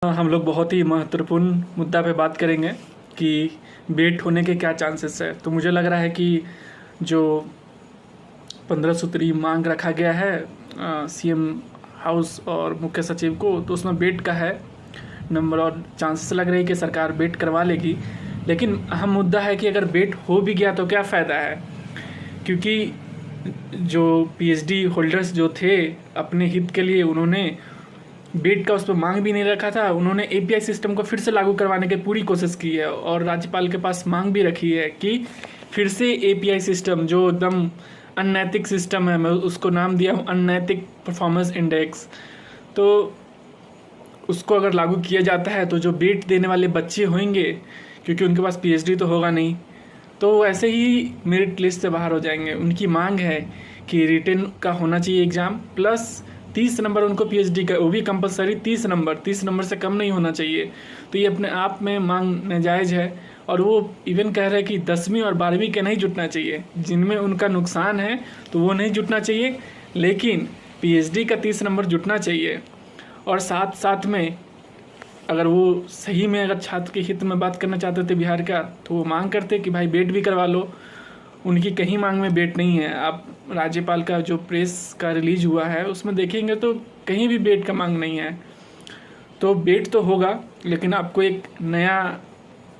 हम लोग बहुत ही महत्वपूर्ण मुद्दा पे बात करेंगे कि बेट होने के क्या चांसेस है। तो मुझे लग रहा है कि जो 15 सूत्री मांग रखा गया है सीएम हाउस और मुख्य सचिव को, तो उसमें बेट का है नंबर और चांसेस लग रही है कि सरकार बेट करवा लेगी। लेकिन अहम मुद्दा है कि अगर बेट हो भी गया तो क्या फ़ायदा है, क्योंकि जो पीएचडी होल्डर्स जो थे अपने हित के लिए उन्होंने बेट का उस पर मांग भी नहीं रखा था। उन्होंने एपीआई सिस्टम को फिर से लागू करवाने की पूरी कोशिश की है और राज्यपाल के पास मांग भी रखी है कि फिर से एपीआई सिस्टम जो एकदम अनैतिक सिस्टम है, मैं उसको नाम दिया हूँ अनैतिक परफॉर्मेंस इंडेक्स, तो उसको अगर लागू किया जाता है तो जो बेट देने वाले बच्चे होंगे, क्योंकि उनके पास पीएचडी तो होगा नहीं, तो ऐसे ही मेरिट लिस्ट से बाहर हो जाएंगे। उनकी मांग है कि रिटेन का होना चाहिए एग्ज़ाम प्लस 30 नंबर उनको पीएचडी का, वो भी कंपलसरी 30 नंबर से कम नहीं होना चाहिए। तो ये अपने आप में मांग नाजायज़ है और वो इवन कह रहे हैं कि 10वीं और 12वीं के नहीं जुटना चाहिए, जिनमें उनका नुकसान है तो वो नहीं जुटना चाहिए, लेकिन पीएचडी का 30 नंबर जुटना चाहिए। और साथ साथ में अगर वो सही में अगर छात्र के हित में बात करना चाहते थे बिहार का, तो वो मांग करते कि भाई बेट भी करवा लो। उनकी कहीं मांग में बेट नहीं है। आप राज्यपाल का जो प्रेस का रिलीज हुआ है उसमें देखेंगे तो कहीं भी बेट का मांग नहीं है। तो बेट तो होगा, लेकिन आपको एक नया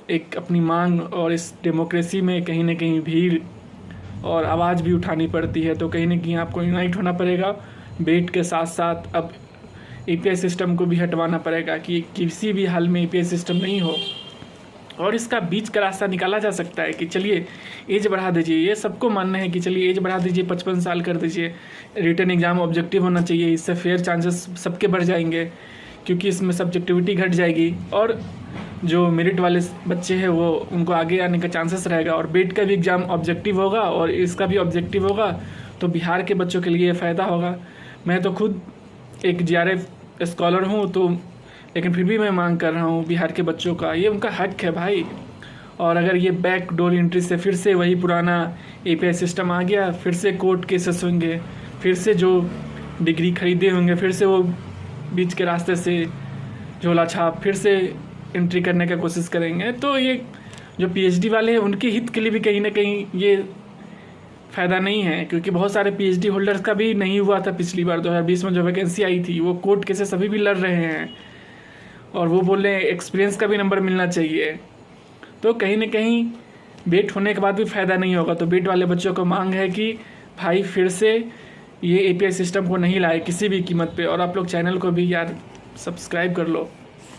एक अपनी मांग और इस डेमोक्रेसी में कहीं ना कहीं भीड़ और आवाज़ भी उठानी पड़ती है। तो कहीं ना कहीं आपको यूनाइट होना पड़ेगा। बेट के साथ साथ अब एपीआई सिस्टम को भी हटवाना पड़ेगा कि किसी भी हाल में एपीआई सिस्टम नहीं हो। और इसका बीच का रास्ता निकाला जा सकता है कि चलिए एज बढ़ा दीजिए, ये सबको मानना है कि चलिए एज बढ़ा दीजिए, 55 साल कर दीजिए, रिटर्न एग्ज़ाम ऑब्जेक्टिव होना चाहिए, इससे फेयर चांसेस सबके बढ़ जाएंगे, क्योंकि इसमें सब्जेक्टिविटी घट जाएगी और जो मेरिट वाले बच्चे हैं वो उनको आगे आने का चांसेस रहेगा। और बेट का भी एग्ज़ाम ऑब्जेक्टिव होगा और इसका भी ऑब्जेक्टिव होगा, तो बिहार के बच्चों के लिए फ़ायदा होगा। मैं तो खुद एक जीआरएफ स्कॉलर हूँ, तो लेकिन फिर भी मैं मांग कर रहा हूँ बिहार के बच्चों का, ये उनका हक है भाई। और अगर ये बैक डोर एंट्री से फिर से वही पुराना एपीआई सिस्टम आ गया, फिर से कोर्ट केसेस होंगे, फिर से जो डिग्री खरीदे होंगे फिर से वो बीच के रास्ते से झोला छाप फिर से एंट्री करने का कोशिश करेंगे, तो ये जो पीएचडी वाले हैं उनके हित के लिए भी कहीं ना कहीं ये फ़ायदा नहीं है। क्योंकि बहुत सारे पीएचडी होल्डर्स का भी नहीं हुआ था पिछली बार 2020 में जो वैकेंसी आई थी, वो कोर्ट केसेस अभी भी लड़ रहे हैं और वो बोल रहे हैं एक्सपीरियंस का भी नंबर मिलना चाहिए। तो कहीं ना कहीं बेट होने के बाद भी फ़ायदा नहीं होगा। तो बेट वाले बच्चों को मांग है कि भाई फिर से ये एपीआई सिस्टम को नहीं लाए किसी भी कीमत पे। और आप लोग चैनल को भी यार सब्सक्राइब कर लो।